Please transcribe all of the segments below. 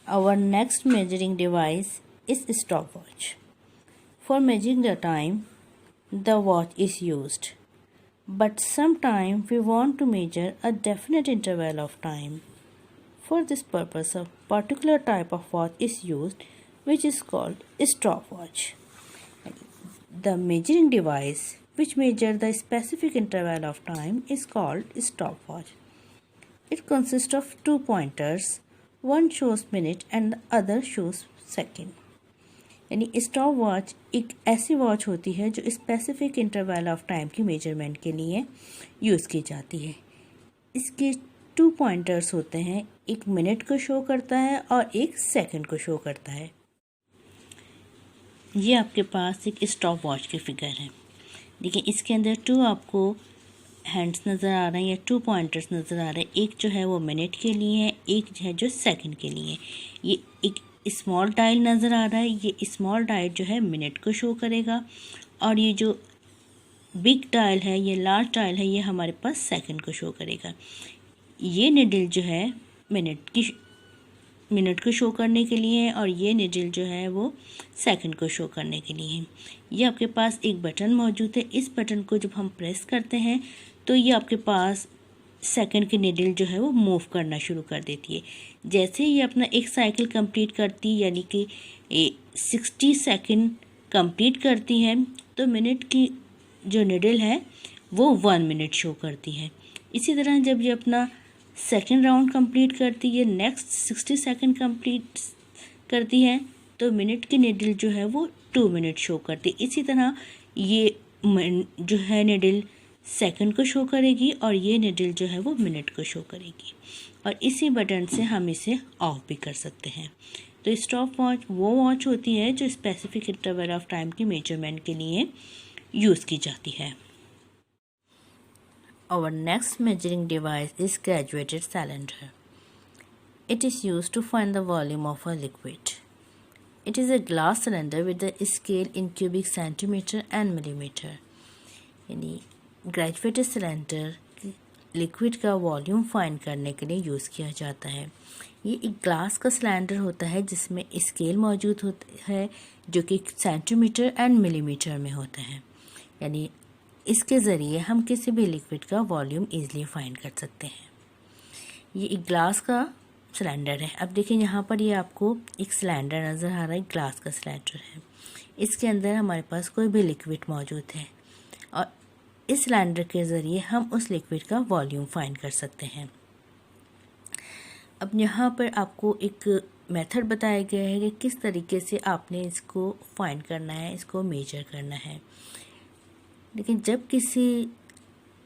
Our next measuring device is stopwatch. For measuring the time, the watch is used. But sometimes we want to measure a definite interval of time. For this purpose, a particular type of watch is used, which is called stopwatch. The measuring device which measures the specific interval of time is called stopwatch. It consists of two pointers, one shows minute and the other shows second. यानी stop watch एक ऐसी watch होती है जो specific interval of time की measurement के लिए use की जाती है। इसके टू पॉइंटर्स होते हैं, एक मिनट को शो करता है और एक सेकंड को शो करता है। ये आपके पास एक स्टॉप वॉच की फिगर है। देखिए इसके अंदर टू आपको हैंड्स नज़र आ रहे हैं या टू पॉइंटर्स नज़र आ रहे हैं। एक जो है वो मिनट के लिए है, एक जो है जो सेकंड के लिए। ये एक स्मॉल डायल नज़र आ रहा है, ये स्मॉल डायल जो है मिनट को शो करेगा और ये जो बिग डायल है, ये लार्ज डायल है, ये हमारे पास सेकंड को शो करेगा। ये निडल जो है मिनट को शो करने के लिए है और ये निडल जो है वो सेकंड को शो करने के लिए है। ये आपके पास एक बटन मौजूद है, इस बटन को जब हम प्रेस करते हैं तो ये आपके पास सेकंड की निडल जो है वो मूव करना शुरू कर देती है। जैसे ही ये अपना एक साइकिल कंप्लीट करती है यानी कि 60 सेकंड कंप्लीट करती है तो मिनट की जो निडल है वो 1 मिनट शो करती है। इसी तरह जब ये अपना सेकंड राउंड कंप्लीट करती है, नेक्स्ट 60 सेकंड कंप्लीट करती है तो मिनट की निडल जो है वो 2 मिनट शो करती है। इसी तरह ये जो है निडल सेकंड को शो करेगी और ये निडल जो है वो मिनट को शो करेगी और इसी बटन से हम इसे ऑफ भी कर सकते हैं। तो स्टॉप वॉच वो वॉच होती है जो स्पेसिफिक इंटरवल ऑफ टाइम की मेजरमेंट के लिए यूज़ की जाती है। Our next measuring device is graduated cylinder. It is used to find the volume of a liquid. It is a glass cylinder with a scale in cubic centimeter and millimeter. यानी graduated cylinder liquid का volume find करने के लिए use किया जाता है। ये एक ग्लास का सिलेंडर होता है जिसमें स्केल मौजूद होता है जो कि सेंटीमीटर एंड मिलीमीटर में होता है। यानी इसके ज़रिए हम किसी भी लिक्विड का वॉल्यूम ईजिली फाइंड कर सकते हैं। ये एक ग्लास का सिलेंडर है। अब देखिए यहाँ पर ये आपको एक सिलेंडर नज़र आ रहा है, ग्लास का सिलेंडर है। इसके अंदर हमारे पास कोई भी लिक्विड मौजूद है और इस सिलेंडर के ज़रिए हम उस लिक्विड का वॉल्यूम फाइंड कर सकते हैं। अब यहाँ पर आपको एक मेथड बताया गया है कि किस तरीके से आपने इसको फाइंड करना है, इसको मेजर करना है। लेकिन जब किसी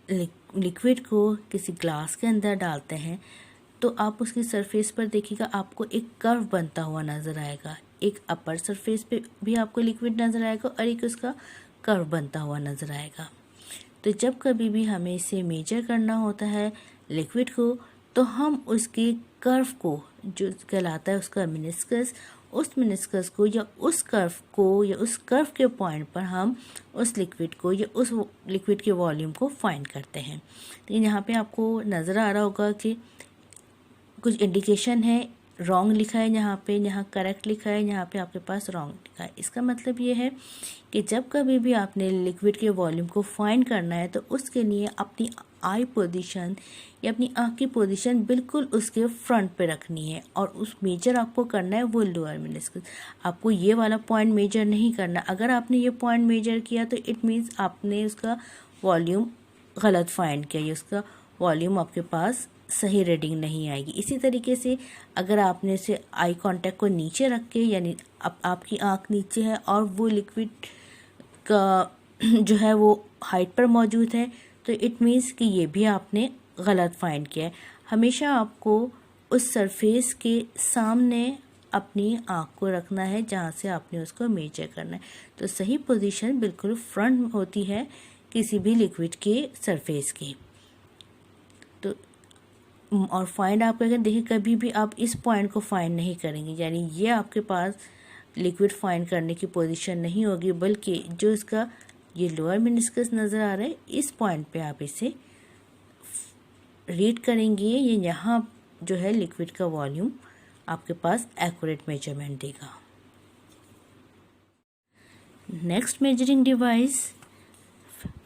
लिक्विड को किसी ग्लास के अंदर डालते हैं तो आप उसकी सरफेस पर देखिएगा आपको एक कर्व बनता हुआ नज़र आएगा। एक अपर सरफेस पे भी आपको लिक्विड नज़र आएगा और एक उसका कर्व बनता हुआ नज़र आएगा। तो जब कभी भी हमें इसे मेजर करना होता है लिक्विड को तो हम उसके कर्व को जो कहलाता है उसका मिनिस्कस, उस मिनिस्कस को या उस कर्व को या उस कर्व के पॉइंट पर हम उस लिक्विड को या उस लिक्विड के वॉल्यूम को फाइंड करते हैं। तो यहाँ पे आपको नज़र आ रहा होगा कि कुछ इंडिकेशन है, रॉन्ग लिखा है यहाँ पे, यहाँ करेक्ट लिखा है, यहाँ पे आपके पास रॉन्ग लिखा है। इसका मतलब ये है कि जब कभी भी आपने लिक्विड के वॉल्यूम को फाइंड करना है तो उसके लिए अपनी आई पोजीशन या अपनी आँख की पोजीशन बिल्कुल उसके फ्रंट पे रखनी है और उस मेजर आपको करना है वो लोअर मिनिस्कस। आपको ये वाला पॉइंट मेजर नहीं करना। अगर आपने ये पॉइंट मेजर किया तो इट मीन्स आपने उसका वॉल्यूम गलत फाइंड किया, उसका वॉल्यूम आपके पास सही रीडिंग नहीं आएगी। इसी तरीके से अगर आपने इसे आई कांटेक्ट को नीचे रख के यानी आपकी आँख नीचे है और वो लिक्विड का जो है वो हाइट पर मौजूद है तो इट मीन्स कि ये भी आपने गलत फाइंड किया है। हमेशा आपको उस सरफेस के सामने अपनी आँख को रखना है जहाँ से आपने उसको मेजर करना है। तो सही पोजीशन बिल्कुल फ्रंट होती है किसी भी लिक्विड के सरफेस की। तो और फाइंड आप करेंगे, देखिए कभी भी आप इस पॉइंट को फाइंड नहीं करेंगे यानी ये आपके पास लिक्विड फाइंड करने की पोजीशन नहीं होगी, बल्कि जो इसका ये लोअर मिनिस्कस नज़र आ रहा है इस पॉइंट पे आप इसे रीड करेंगे। ये यहाँ जो है लिक्विड का वॉल्यूम आपके पास एक्यूरेट मेजरमेंट देगा। Next measuring device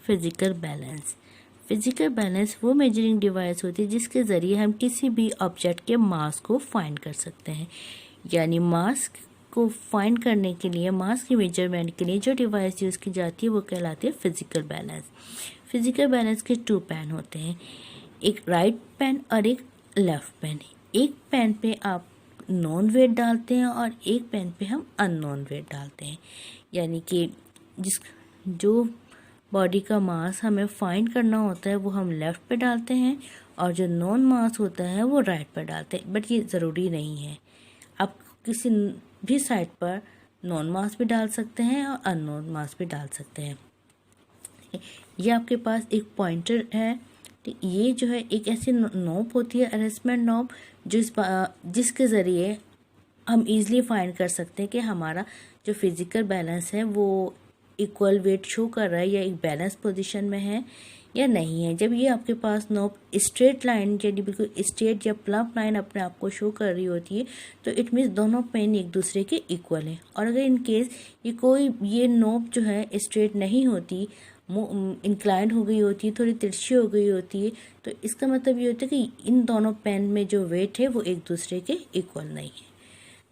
physical balance. Physical balance वो मेजरिंग डिवाइस होती है जिसके ज़रिए हम किसी भी ऑब्जेक्ट के मास को फाइंड कर सकते हैं। यानी मास को फाइंड करने के लिए, मास की मेजरमेंट के लिए जो डिवाइस यूज़ की जाती है वो कहलाती है फिजिकल बैलेंस। फिजिकल बैलेंस के 2 पेन होते हैं, एक राइट पेन और एक लेफ्ट पेन। एक पेन पे आप नॉन वेट डालते हैं और एक पेन पे हम अननोन वेट डालते हैं। यानी कि जो बॉडी का मास हमें फाइंड करना होता है वो हम लेफ़्ट पे डालते हैं और जो नॉन मास होता है वो राइट पे डालते हैं। बट ये ज़रूरी नहीं है, आप किसी भी साइड पर नॉन मास भी डाल सकते हैं और अननोन मास भी डाल सकते हैं। ये आपके पास एक पॉइंटर है, ये जो है एक ऐसी नॉब होती है, अरेंजमेंट नॉब, जिसके ज़रिए हम इजीली फाइंड कर सकते हैं कि हमारा जो फिज़िकल बैलेंस है वो इक्वल वेट शो कर रहा है या एक बैलेंस पोजीशन में है या नहीं है। जब ये आपके पास नॉब स्ट्रेट लाइन, यानी बिल्कुल स्ट्रेट या प्लम्प लाइन अपने आप को शो कर रही होती है तो इट मीन्स दोनों पेन एक दूसरे के इक्वल हैं। और अगर इन केस ये नॉब जो है स्ट्रेट नहीं होती, इंक्लाइंड हो गई होती है, थोड़ी तिरछी हो गई होती है, तो इसका मतलब ये होता है कि इन दोनों पेन में जो वेट है वो एक दूसरे के इक्वल नहीं है।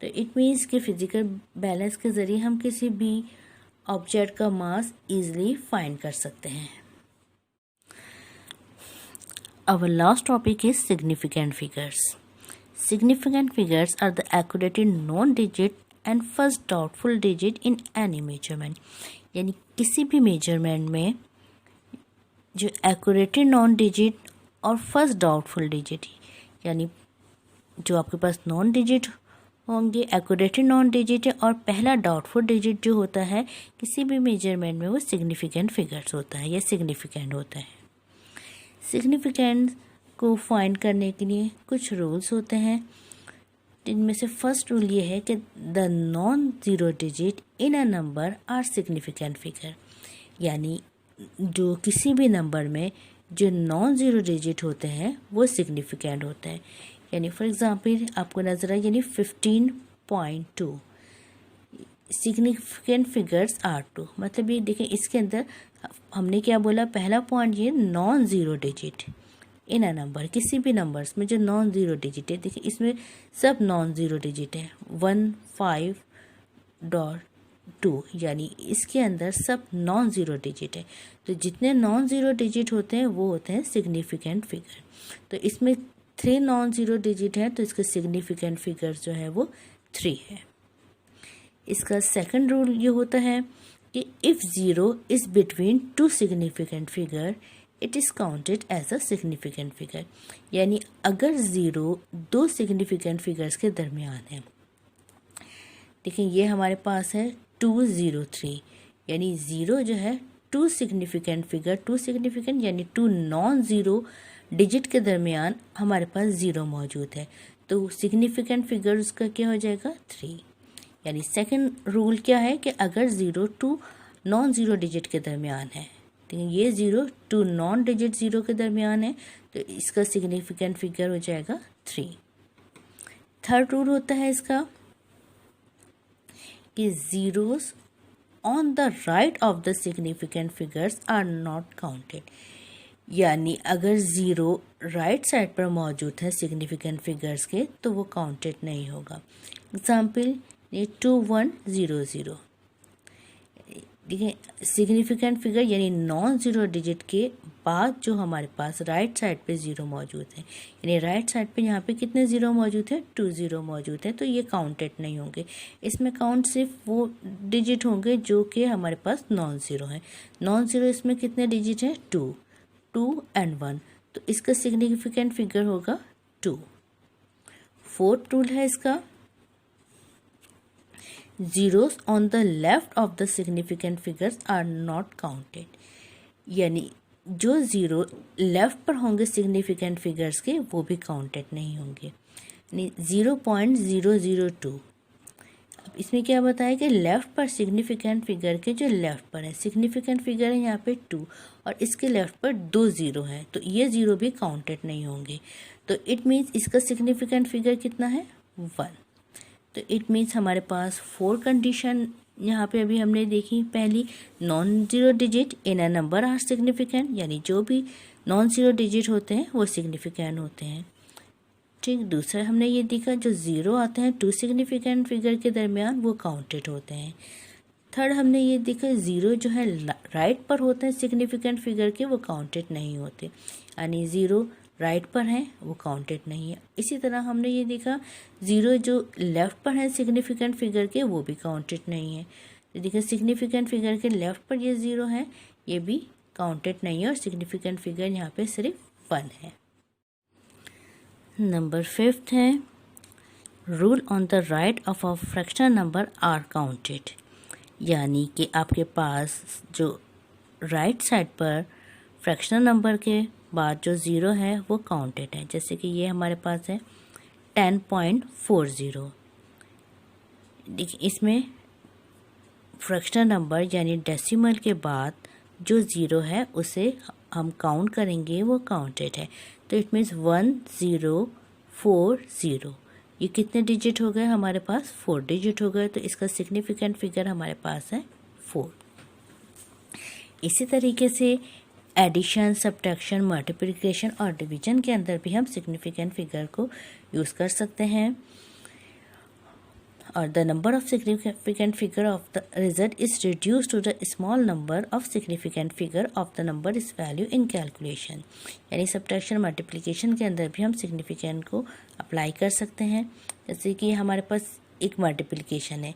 तो इट मीन्स कि फिजिकल बैलेंस के ज़रिए हम किसी भी ऑब्जेक्ट का मास इजीली फाइंड कर सकते हैं। Our last topic is significant figures. Significant figures are the accurate non-digit and first doubtful digit in any measurement. यानी किसी भी मेजरमेंट में जो एक्यूरेट नॉन डिजिट और फर्स्ट डाउटफुल डिजिट, यानी जो आपके पास नॉन डिजिट होंगे, एक्यूरेट नॉन डिजिट है, और पहला डाउटफुल डिजिट जो होता है किसी भी मेजरमेंट में वो सिग्निफिकेंट फिगर्स होता है या सिग्निफिकेंट होता है। सिग्निफिकेंस को फाइंड करने के लिए कुछ रूल्स होते हैं, जिनमें से फर्स्ट रूल ये है कि the non zero digit in a number are significant figure. यानी जो किसी भी नंबर में जो नॉन ज़ीरो डिजिट होते हैं वो सिग्निफिकेंट होते हैं। यानी फॉर एग्जांपल आपको नजर आए, यानी 15.2 सिग्निफिकेंट फिगर्स आर 2। मतलब ये देखें, इसके अंदर हमने क्या बोला, पहला पॉइंट ये non zero digit in a number, किसी भी नंबर्स में जो नॉन ज़ीरो डिजिट है, देखिए इसमें सब नॉन ज़ीरो डिजिट है, 1, 5.2, यानी इसके अंदर सब नॉन ज़ीरो डिजिट है। तो जितने नॉन ज़ीरो डिजिट होते हैं वो होते हैं सिग्निफिकेंट फिगर। तो इसमें 3 नॉन ज़ीरो डिजिट है तो इसका सिग्निफिकेंट फिगर जो है वो 3 है। इसका सेकंड रूल ये होता है कि if zero is between 2 significant figure it is counted as a significant figure. यानी अगर ज़ीरो 2 सिग्निफिकेंट फिगर्स के दरमियान है, देखिए ये हमारे पास है 203, यानी ज़ीरो जो है 2 सिग्निफिकेंट फिगर, 2 सिग्निफिकेंट यानी 2 नॉन ज़ीरो डिजिट के दरमियान हमारे पास ज़ीरो मौजूद है, तो सिग्निफिकेंट फिगर उसका क्या हो जाएगा, 3। यानी सेकंड रूल क्या है कि अगर ज़ीरो 2 नॉन ज़ीरो डिजिट के दरमियान है, तो ये ज़ीरो 2 नॉन डिजिट ज़ीरो के दरमियान है, तो इसका सिग्निफिकेंट फिगर हो जाएगा 3। थर्ड रूल होता है इसका कि zeros on the right of the significant figures are not counted. यानी अगर ज़ीरो राइट साइड पर मौजूद है सिग्निफिकेंट फिगर्स के तो वो काउंटेड नहीं होगा। एग्जाम्पल ये 2100, देखिए सिग्निफिकेंट फिगर यानी नॉन ज़ीरो डिजिट के बाद जो हमारे पास राइट साइड पे ज़ीरो मौजूद है, यानी राइट साइड पे यहाँ पे कितने ज़ीरो मौजूद है, 2 ज़ीरो मौजूद है, तो ये काउंटेड नहीं होंगे। इसमें काउंट सिर्फ वो डिजिट होंगे जो कि हमारे पास नॉन ज़ीरो है। नॉन ज़ीरो इसमें कितने डिजिट हैं, 2 and 1, तो इसका सिग्निफिकेंट फिगर होगा 2। फोर्थ रूल है इसका, zeros on the left of the significant figures are not counted। यानी जो ज़ीरो लेफ्ट पर होंगे सिग्निफिकेंट फिगर्स के वो भी काउंटेड नहीं होंगे। यानी 0.002, अब इसमें क्या बताया कि लेफ़्ट पर सिग्निफिकेंट फिगर के जो लेफ़्ट पर है, सिग्निफिकेंट फिगर है यहाँ पे 2 और इसके लेफ़्ट पर 2 ज़ीरो है, तो ये ज़ीरो भी काउंटेड नहीं होंगे। तो इट मीन्स इसका सिग्निफिकेंट फिगर कितना है, 1। तो इट मीन्स हमारे पास 4 कंडीशन यहाँ पे अभी हमने देखी। पहली, non zero digit in a number are significant, यानी जो भी नॉन ज़ीरो डिजिट होते हैं वो सिग्निफिकेंट होते हैं। ठीक, दूसरा हमने ये देखा जो ज़ीरो आते हैं 2 सिग्निफिकेंट फिगर के दरमियान वो काउंटेड होते हैं। थर्ड हमने ये देखा ज़ीरो जो है राइट पर होते हैं सिग्निफिकेंट फिगर के, वो काउंटेड नहीं होते, यानी ज़ीरो राइट पर हैं वो काउंटेड नहीं है। इसी तरह हमने ये देखा ज़ीरो जो लेफ़्ट पर है सिग्निफिकेंट फिगर के वो भी काउंटेड नहीं है। तो देखिए सिग्निफिकेंट फिगर के लेफ़्ट पर ये ज़ीरो है, ये भी काउंटेड नहीं है और सिग्निफिकेंट फिगर यहाँ पे सिर्फ 1 है। नंबर 5 है, rule on the right of a fractional number are counted, यानी कि आपके पास जो राइट साइड पर फ्रैक्शनल नंबर के बाद जो ज़ीरो है वो काउंटेड है। जैसे कि ये हमारे पास है 10.40। देखिए इसमें फ्रैक्शनल नंबर यानी डेसिमल के बाद जो ज़ीरो है उसे हम काउंट करेंगे, वो काउंटेड है। तो इट मीन्स 1040। ये कितने डिजिट हो गए हमारे पास? 4 डिजिट हो गए। तो इसका सिग्निफिकेंट फिगर हमारे पास है 4। इसी तरीके से एडिशन, सब्ट्रैक्शन, मल्टीप्लिकेशन और डिवीजन के अंदर भी हम सिग्निफिकेंट फिगर को यूज़ कर सकते हैं। और the number of significant figure of the result is reduce to the small number of significant figure of the number is value in calculation, यानी सब्ट्रैक्शन, मल्टीप्लिकेशन के अंदर भी हम सिग्निफिकेंट को अप्लाई कर सकते हैं। जैसे कि हमारे पास एक मल्टीप्लिकेशन है,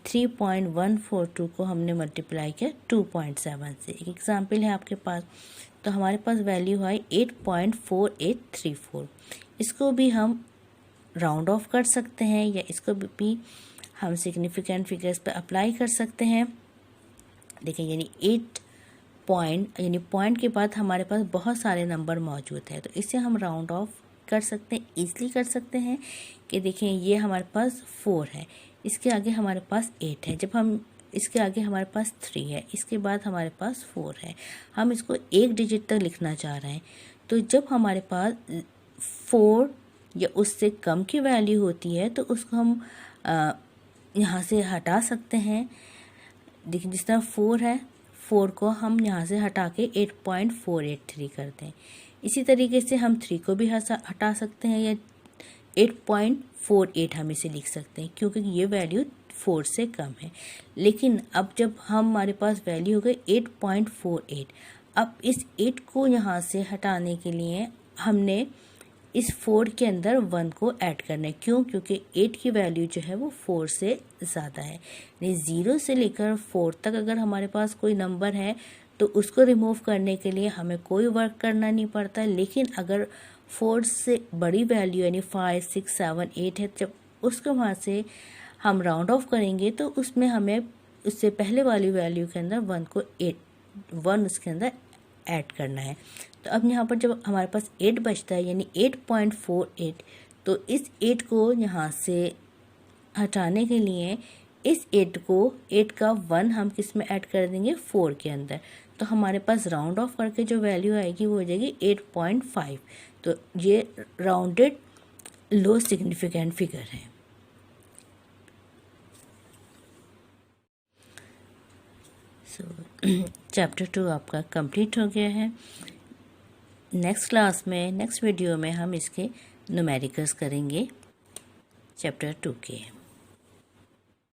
3.142 को हमने मल्टीप्लाई किया 2.7 से। एक एग्जाम्पल है आपके पास, तो हमारे पास वैल्यू है 8.4834। इसको भी हम राउंड ऑफ कर सकते हैं या इसको भी हम सिग्निफिकेंट फिगर्स पे अप्लाई कर सकते हैं। देखिए यानी 8 पॉइंट, यानी पॉइंट के बाद हमारे पास बहुत सारे नंबर मौजूद हैं, तो इसे हम राउंड ऑफ कर सकते हैं, ईजिली कर सकते हैं। कि देखिए ये हमारे पास 4 है, इसके आगे हमारे पास 8 है, जब हम इसके आगे हमारे पास 3 है, इसके बाद हमारे पास 4 है, हम इसको 1 डिजिट तक लिखना चाह रहे हैं। तो जब हमारे पास 4 या उससे कम की वैल्यू होती है तो उसको हम यहाँ से हटा सकते हैं। देखिए जिस तरह 4 है, 4 को हम यहाँ से हटा के 8.483 करते हैं। इसी तरीके से हम 3 को भी हटा सकते हैं या 8.48 हम इसे लिख सकते हैं, क्योंकि ये वैल्यू 4 से कम है। लेकिन अब जब हमारे पास वैल्यू हो गई 8.48, अब इस 8 को यहाँ से हटाने के लिए हमने इस 4 के अंदर 1 को ऐड करना है। क्यों? क्योंकि 8 की वैल्यू जो है वो 4 से ज़्यादा है। यानी 0 से लेकर 4 तक अगर हमारे पास कोई नंबर है तो उसको रिमूव करने के लिए हमें कोई वर्क करना नहीं पड़ता। लेकिन अगर 4 से बड़ी वैल्यू यानी 5, 6, 7, 8 है, जब उसको वहाँ से हम राउंड ऑफ करेंगे तो उसमें हमें उससे पहले वाली वैल्यू के अंदर 1 उसके अंदर ऐड करना है। तो अब यहाँ पर जब हमारे पास 8 बचता है यानी 8.48, तो इस 8 को यहाँ से हटाने के लिए इस 8 का 1 हम किस में ऐड कर देंगे? 4 के अंदर। तो हमारे पास राउंड ऑफ करके जो वैल्यू आएगी वो हो जाएगी 8.5। तो ये राउंडेड लो सिग्निफिकेंट फिगर है। चैप्टर 2 आपका कंप्लीट हो गया है। नेक्स्ट क्लास में, नेक्स्ट वीडियो में हम इसके न्यूमेरिकल्स करेंगे चैप्टर 2 के।